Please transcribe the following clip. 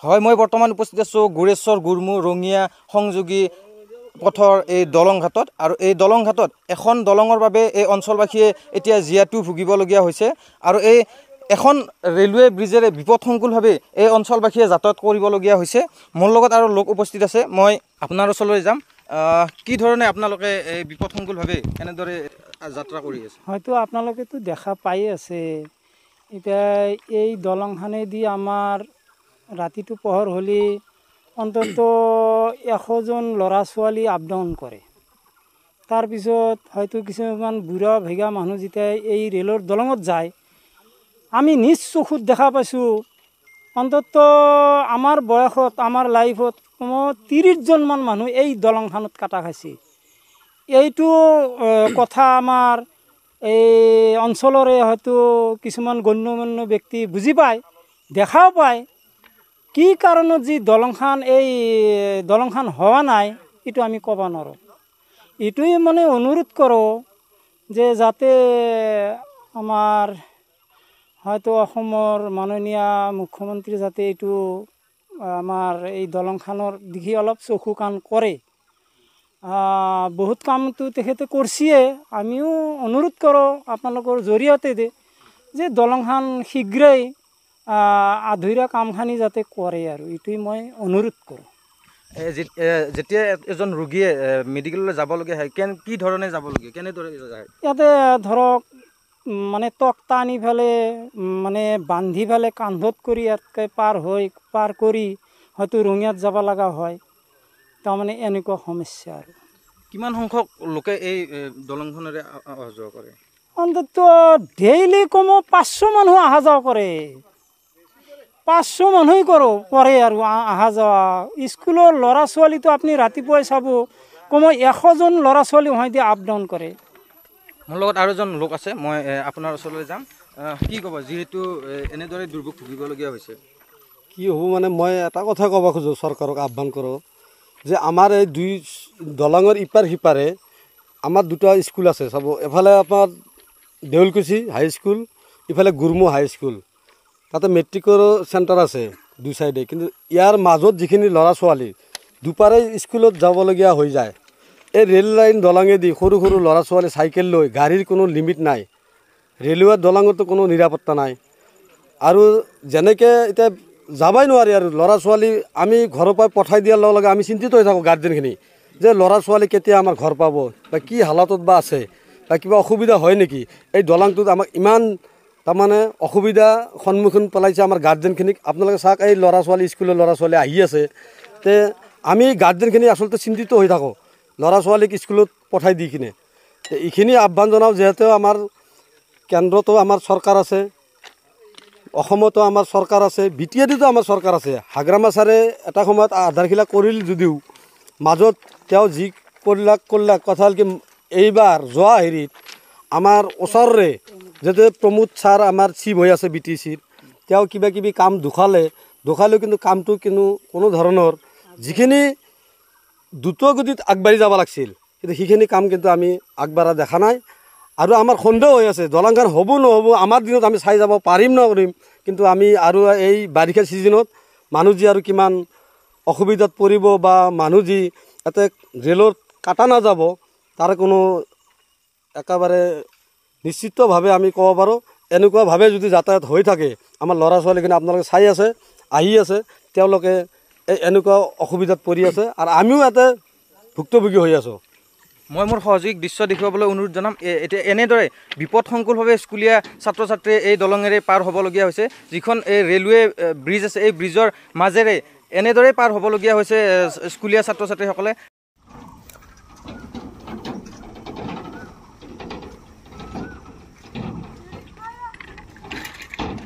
হয়, মই বৰ্তমান উপস্থিত আছোঁ গুৰেশ্বৰ গুৰমু ৰঙিয়া সংযোগী পথৰ এই দলং ঘাটত। আৰু এই দলং ঘাটত এখন দলঙৰ বাবে এই অঞ্চলবাসীয়ে এতিয়া জীয়াতু ভুগিবলগীয়া হৈছে। আৰু এই এখন ৰেলৱে ব্ৰিজেৰে বিপদসংকুলভাৱে এই অঞ্চলবাসীয়ে যাতায়াত কৰিবলগীয়া হৈছে। মোৰ লগত আৰু লোক উপস্থিত আছে, মই আপোনাৰ ওচৰলৈ যাম। কি ধৰণে আপোনালোকে এই বিপদসংকুলভাৱে এনেদৰে যাত্ৰা কৰি আছে? হয়তো আপোনালোকেতো দেখা পাই আছে, এতিয়া এই দলংখনেদি আমাৰ ৰাতিটো পোহৰ হ'লে অন্তত 100 জন ল'ৰা ছোৱালী আপ ডাউন কৰে। তাৰপিছত হয়তো কিছুমান বুঢ়া ভেগা মানুহ যেতিয়া এই ৰেলৰ দলঙত যায়, আমি নিজ চকুত দেখা পাইছোঁ অন্তত আমাৰ বয়সত আমাৰ লাইফত 30 জনমান মানুহ এই দলংখনত কাটা খাইছে। এইটো কথা আমাৰ এই অঞ্চলৰে হয়তো কিছুমান গণ্যমান্য ব্যক্তি বুজি পায়, দেখাও পায়। কি কাৰণত যি দলংখন হোৱা নাই এইটো আমি ক'ব নোৱাৰোঁ। এইটোৱে মানে অনুৰোধ কৰোঁ যে যাতে আমাৰ হয়তো অসমৰ মাননীয় মুখ্যমন্ত্ৰী যাতে এইটো আমাৰ এই দলংখনৰ দিশে অলপ চকু কাণ কৰে। বহুত কামটো তেখেতে কৰিছে, আমিও অনুৰোধ কৰোঁ আপোনালোকৰ জৰিয়তে যে দলংখন শীঘ্ৰেই আধৰুৱা কামখিনি যাতে কৰে, আৰু এইটোৱে মই অনুৰোধ কৰোঁ। যেতিয়া এজন ৰোগীয়ে মেডিকেললৈ যাবলগীয়া হয়, কি ধৰণে যাবলগীয়া, কেনেদৰে যায়? ইয়াতে ধৰক মানে তক্তা আনি ফেলে মানে বান্ধি ফেলে কান্ধত কৰি ইয়াতকৈ পাৰ কৰি হয়তো ৰঙিয়াত যাব লগা হয়। তাৰমানে এনেকুৱা সমস্যা। আৰু কিমান সংখ্যক লোকে এই দলংখনেৰে অহা যোৱা কৰে? অন্তত ডেইলি কমেও 500 মানুহ অহা যোৱা কৰে। 500 মানুহেই কৰে আৰু অহা যোৱা। স্কুলৰ ল'ৰা ছোৱালীটো আপুনি ৰাতিপুৱাই চাব কমেও 100 জন ল'ৰা ছোৱালী হয়তো আপ ডাউন কৰে। মোৰ লগত আৰু এজন লোক আছে, মই আপোনাৰ ওচৰলৈ যাম। কি ক'ব, যিহেতু এনেদৰে দুৰ্ভোগ ভুগিবলগীয়া হৈছে? কি হ'ব মানে মই এটা কথা ক'ব খোজোঁ, চৰকাৰক আহ্বান কৰোঁ যে আমাৰ এই দুই দলঙৰ ইপাৰ সিপাৰে আমাৰ দুটা স্কুল আছে। চাব, এফালে আপোনাৰ দেউলকুচি হাইস্কুল, ইফালে গুৰমু হাইস্কুল। তাতে মেট্ৰিকৰ চেণ্টাৰ আছে দুই চাইডে, কিন্তু ইয়াৰ মাজত যিখিনি ল'ৰা ছোৱালী দুপাৰে স্কুলত যাবলগীয়া হৈ যায়। এই ৰেল লাইন দলঙেদি সৰু সৰু ল'ৰা ছোৱালী চাইকেল লৈ, গাড়ীৰ কোনো লিমিট নাই, ৰেলৱে দলঙতো কোনো নিৰাপত্তা নাই। আৰু যেনেকৈ এতিয়া যাবই নোৱাৰি আৰু ল'ৰা ছোৱালী আমি ঘৰৰ পৰা পঠাই দিয়াৰ লগে লগে আমি চিন্তিত হৈ থাকোঁ গাৰ্জেনখিনি, যে ল'ৰা ছোৱালী কেতিয়া আমাৰ ঘৰ পাব, বা কি হালাতত বা আছে, বা কিবা অসুবিধা হয় নেকি। এই দলংটোত আমাক ইমান তাৰমানে অসুবিধা সন্মুখীন পেলাইছে আমাৰ গাৰ্জেনখিনিক। আপোনালোকে চাওক, এই ল'ৰা ছোৱালী স্কুলৰ ল'ৰা ছোৱালী আহি আছে, তে আমি গাৰ্জেনখিনি আচলতে চিন্তিত হৈ থাকোঁ ল'ৰা ছোৱালীক স্কুলত পঠাই দি কিনে। এইখিনি আহ্বান জনাওঁ, যিহেতু আমাৰ কেন্দ্ৰতো আমাৰ চৰকাৰ আছে, অসমতো আমাৰ চৰকাৰ আছে, বিটিএডিতো আমাৰ চৰকাৰ আছে। হাগ্ৰামা ছাৰে এটা সময়ত আধাৰশিলা কৰিল যদিও মাজত তেওঁ যি কৰিলাক কথা হ'ল কি, এইবাৰ যোৱা হেৰিত আমাৰ ওচৰৰে যাতে প্ৰমোদ ছাৰ আমাৰ চিফ হৈ আছে BTCৰ, তেওঁ কিবা কিবি কাম দুখালেও কিন্তু কামটো কোনো ধৰণৰ যিখিনি দ্ৰুত গতিত আগবাঢ়ি যাব লাগিছিল, কিন্তু সেইখিনি কাম কিন্তু আমি আগবাঢ়া দেখা নাই। আৰু আমাৰ সন্দেহ হৈ আছে দলংখন হ'ব নহ'ব, আমাৰ দিনত আমি চাই যাব পাৰিম নকৰিম, কিন্তু আমি আৰু এই বাৰিষা ছিজনত মানুহ যি আৰু কিমান অসুবিধাত পৰিব, বা মানুহ যি ইয়াতে ৰেলত কাটা নাযাব, তাৰ কোনো একেবাৰে নিশ্চিতভাৱে আমি ক'ব পাৰোঁ। এনেকুৱাভাৱে যদি যাতায়াত হৈ থাকে, আমাৰ ল'ৰা ছোৱালীখিনি আপোনালোকে চাই আছে, আহি আছে, তেওঁলোকে এনেকুৱা অসুবিধাত পৰি আছে, আৰু আমিও ইয়াতে ভুক্তভোগী হৈ আছোঁ। মই মোৰ সহযোগীক দৃশ্য দেখুৱাবলৈ অনুৰোধ জনাম। এতিয়া এনেদৰে বিপদসংকুলভাৱে স্কুলীয়া ছাত্ৰ ছাত্ৰীয়ে এই দলঙেৰে পাৰ হ'বলগীয়া হৈছে। যিখন এই ৰেলৱে ব্ৰিজ আছে, এই ব্ৰিজৰ মাজেৰে এনেদৰে পাৰ হ'বলগীয়া হৈছে স্কুলীয়া ছাত্ৰ ছাত্ৰীসকলে।